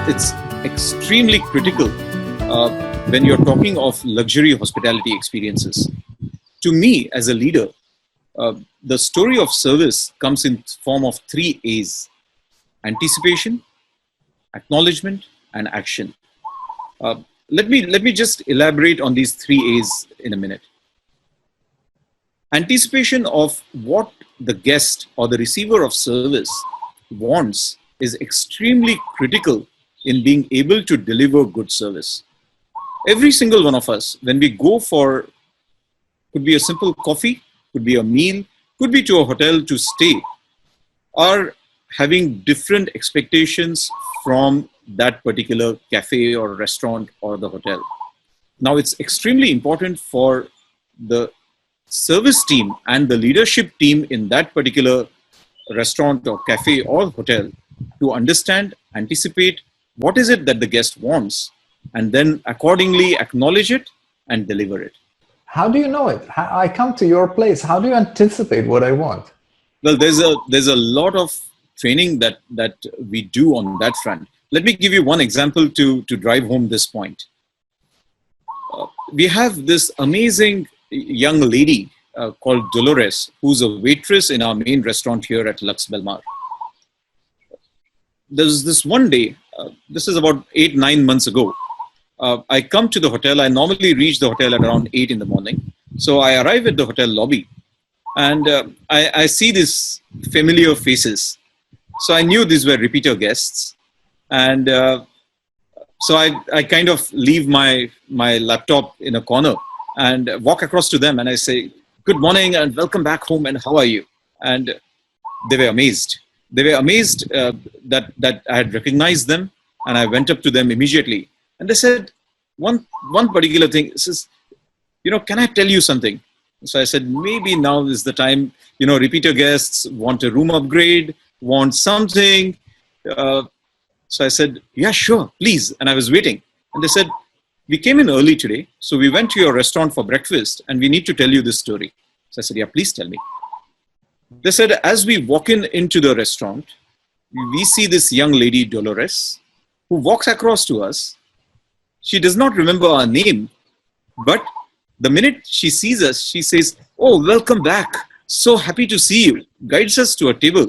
it's extremely critical when you're talking of luxury hospitality experiences. To me, as a leader, the story of service comes in form of 3 A's: anticipation, acknowledgement, and action. Let me just elaborate on these 3 A's in a minute. Anticipation of what the guest or the receiver of service wants is extremely critical in being able to deliver good service. Every single one of us, when we go for, could be a simple coffee, could be a meal, could be to a hotel to stay, are having different expectations from that particular cafe or restaurant or the hotel. Now, it's extremely important for the service team and the leadership team in that particular restaurant or cafe or hotel to understand, anticipate what is it that the guest wants, and then accordingly acknowledge it and deliver it. How do you know it? I come to your place. How do you anticipate what I want? Well, there's a lot of training that we do on that front. Let me give you one example to drive home this point. We have this amazing young lady called Dolores, who's a waitress in our main restaurant here at Lux Belle Mare. There's this one day, this is about 8-9 months ago, I come to the hotel. I normally reach the hotel at around 8 in the morning. So I arrive at the hotel lobby and I see these familiar faces. So I knew these were repeater guests. And so I kind of leave my laptop in a corner and walk across to them and I say, "Good morning and welcome back home, and how are you?" And they were amazed. They were amazed that I had recognized them, and I went up to them immediately. And they said one particular thing, says, "Can I tell you something?" So I said, maybe now is the time, repeater guests want a room upgrade, want something. So I said, "Yeah, sure, please." And I was waiting. And they said, "We came in early today, so we went to your restaurant for breakfast, and we need to tell you this story." So I said, "Yeah, please tell me." They said, as we walk into the restaurant, we see this young lady, Dolores, who walks across to us. She does not remember our name, but the minute she sees us, she says, "Oh, welcome back. So happy to see you." Guides us to a table,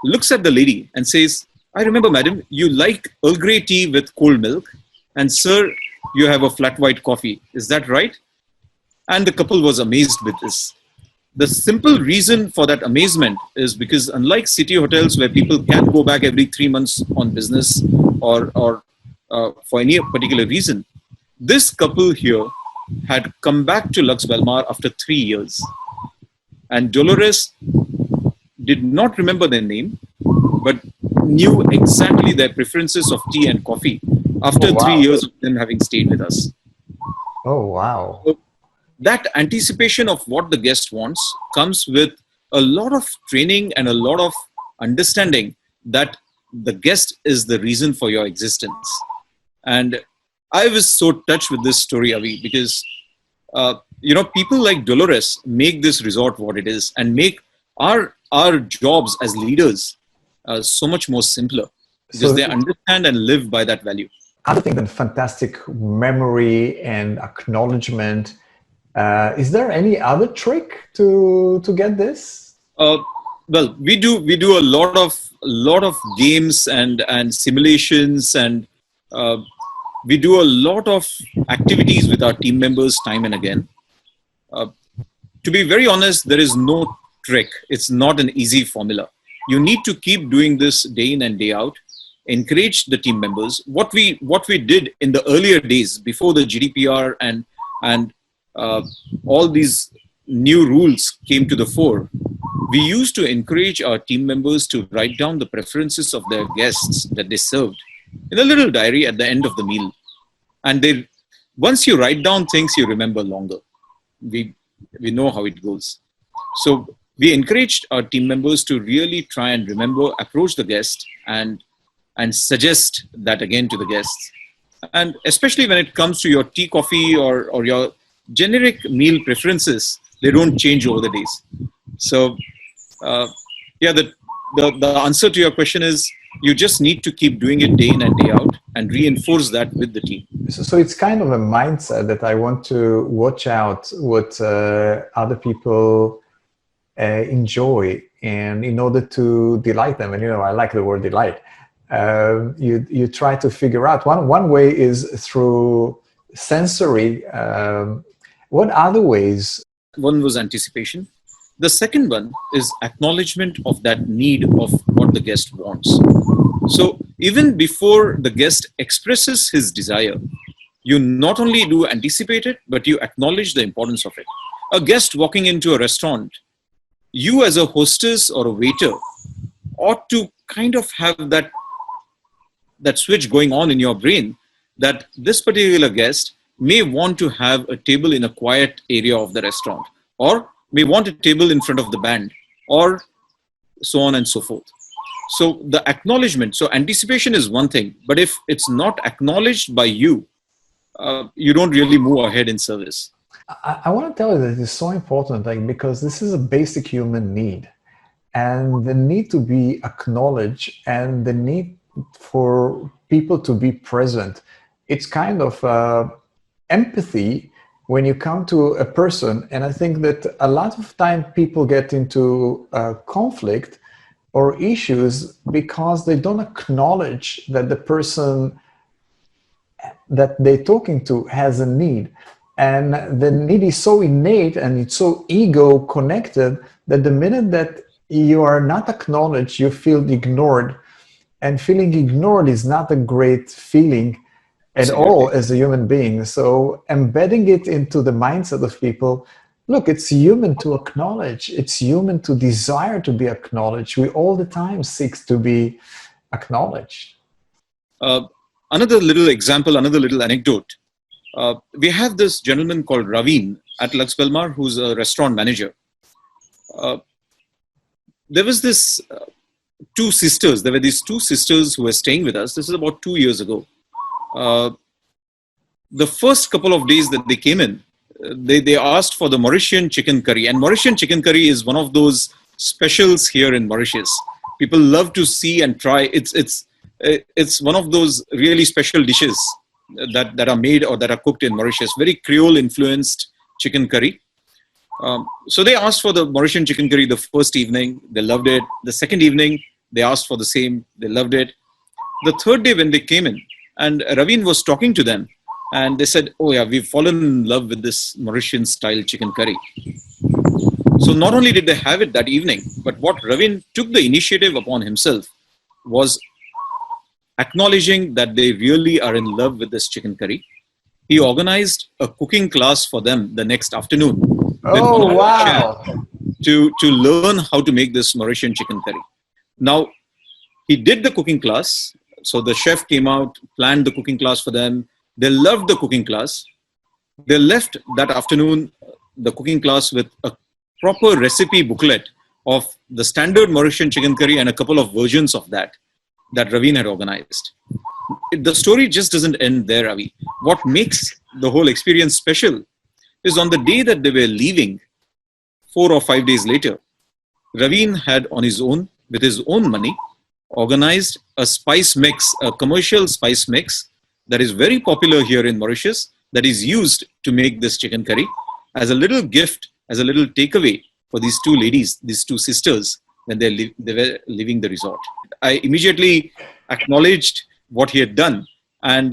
looks at the lady and says, "I remember, madam, you like Earl Grey tea with cold milk, and sir, you have a flat white coffee. Is that right?" And the couple was amazed with this. The simple reason for that amazement is because unlike city hotels where people can go back every 3 months on business or for any particular reason, this couple here had come back to Lux Belle Mare after 3 years. And Dolores did not remember their name, but knew exactly their preferences of tea and coffee after 3 years of them having stayed with us. Oh, wow. So that anticipation of what the guest wants comes with a lot of training and a lot of understanding that the guest is the reason for your existence. And I was so touched with this story, Avi, because, people like Dolores make this resort what it is and make our jobs as leaders so much more simpler because they understand and live by that value. Other thing than fantastic memory and acknowledgement, is there any other trick to get this? Well, we do a lot of games and simulations, and we do a lot of activities with our team members time and again. To be very honest, there is no trick. It's not an easy formula. You need to keep doing this day in and day out. Encourage the team members. What we did in the earlier days before the GDPR and all these new rules came to the fore, we used to encourage our team members to write down the preferences of their guests that they served in a little diary at the end of the meal. And once you write down things, you remember longer. We know how it goes. So we encouraged our team members to really try and remember, approach the guest and suggest that again to the guests. And especially when it comes to your tea, coffee, or your generic meal preferences, they don't change over the days. So, the answer to your question is You just need to keep doing it day in and day out and reinforce that with the team. So it's kind of a mindset that I want to watch out what other people enjoy, and in order to delight them, and I like the word delight, you try to figure out. One way is through sensory. What other ways? One was anticipation. The second one is acknowledgement of that need of what the guest wants. So even before the guest expresses his desire, you not only do anticipate it, but you acknowledge the importance of it. A guest walking into a restaurant, you as a hostess or a waiter ought to kind of have that switch going on in your brain that this particular guest may want to have a table in a quiet area of the restaurant, or may want a table in front of the band, or so on and so forth. So the acknowledgement, so anticipation is one thing, but if it's not acknowledged by you, you don't really move ahead in service. I want to tell you that it's so important, because this is a basic human need, and the need to be acknowledged and the need for people to be present. It's kind of empathy when you come to a person, and I think that a lot of time people get into conflict or issues because they don't acknowledge that the person that they're talking to has a need. And the need is so innate and it's so ego connected that the minute that you are not acknowledged, you feel ignored. And feeling ignored is not a great feeling at all as a human being. So embedding it into the mindset of people, look, it's human to acknowledge. It's human to desire to be acknowledged. We all the time seek to be acknowledged. Another little example, another little anecdote. We have this gentleman called Raveen at Lux Belle Mare, who's a restaurant manager. There was this two sisters. There were these two sisters who were staying with us. This is about 2 years ago. The first couple of days that they came in, they asked for the Mauritian chicken curry. And Mauritian chicken curry is one of those specials here in Mauritius. People love to see and try. It's one of those really special dishes that are made or that are cooked in Mauritius. Very Creole influenced chicken curry. So they asked for the Mauritian chicken curry the first evening. They loved it. The second evening, they asked for the same. They loved it. The third day when they came in, and Raveen was talking to them, and they said, oh yeah, we've fallen in love with this Mauritian style chicken curry. So not only did they have it that evening, but what Raveen took the initiative upon himself was acknowledging that they really are in love with this chicken curry. He organized a cooking class for them the next afternoon. Oh, wow. To learn how to make this Mauritian chicken curry. Now, he did the cooking class. So the chef came out, planned the cooking class for them. They loved the cooking class. They left that afternoon, the cooking class, with a proper recipe booklet of the standard Mauritian chicken curry and a couple of versions of that Raveen had organized. The story just doesn't end there, Ravi. What makes the whole experience special is on the day that they were leaving, 4 or 5 days later, Raveen had on his own, with his own money, organized a spice mix, a commercial spice mix that is very popular here in Mauritius, that is used to make this chicken curry as a little gift, as a little takeaway for these two ladies, these two sisters, when they were leaving the resort. I immediately acknowledged what he had done, and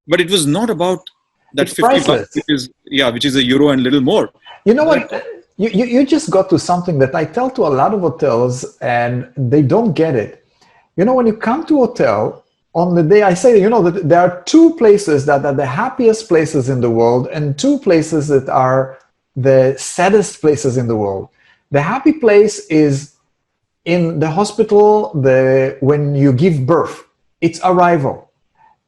but it was not about that it's 50 bucks, which is €1 and little more. You know what? You just got to something that I tell to a lot of hotels, and they don't get it. When you come to a hotel, on the day I say, that there are two places that are the happiest places in the world and two places that are the saddest places in the world. The happy place is in the hospital, when you give birth, it's arrival.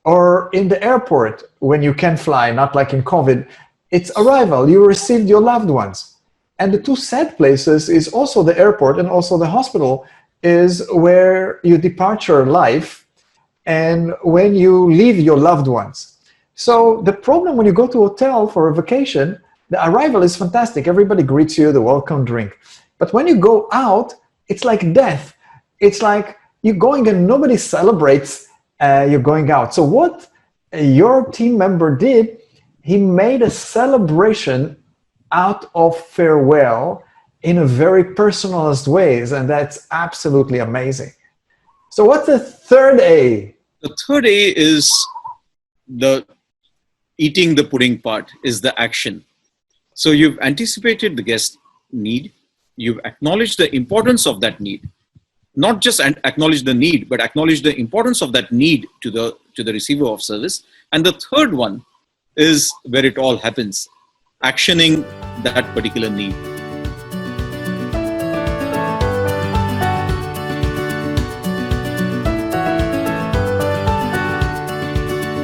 Or in the airport, when you can fly, not like in COVID, it's arrival. You received your loved ones. And the two sad places is also the airport and also the hospital, is where you depart your life and when you leave your loved ones. So the problem when you go to a hotel for a vacation, the arrival is fantastic. Everybody greets you, the welcome drink. But when you go out, it's like death. It's like you're going and nobody celebrates you're going out. So what your team member did, he made a celebration out of farewell in a very personalized ways, and that's absolutely amazing. So what's the third A? The third A is the eating the pudding part, is the action. So you've anticipated the guest need, you've acknowledged the importance of that need, not just acknowledge the need, but acknowledge the importance of that need to the receiver of service. And the third one is where it all happens, actioning that particular need.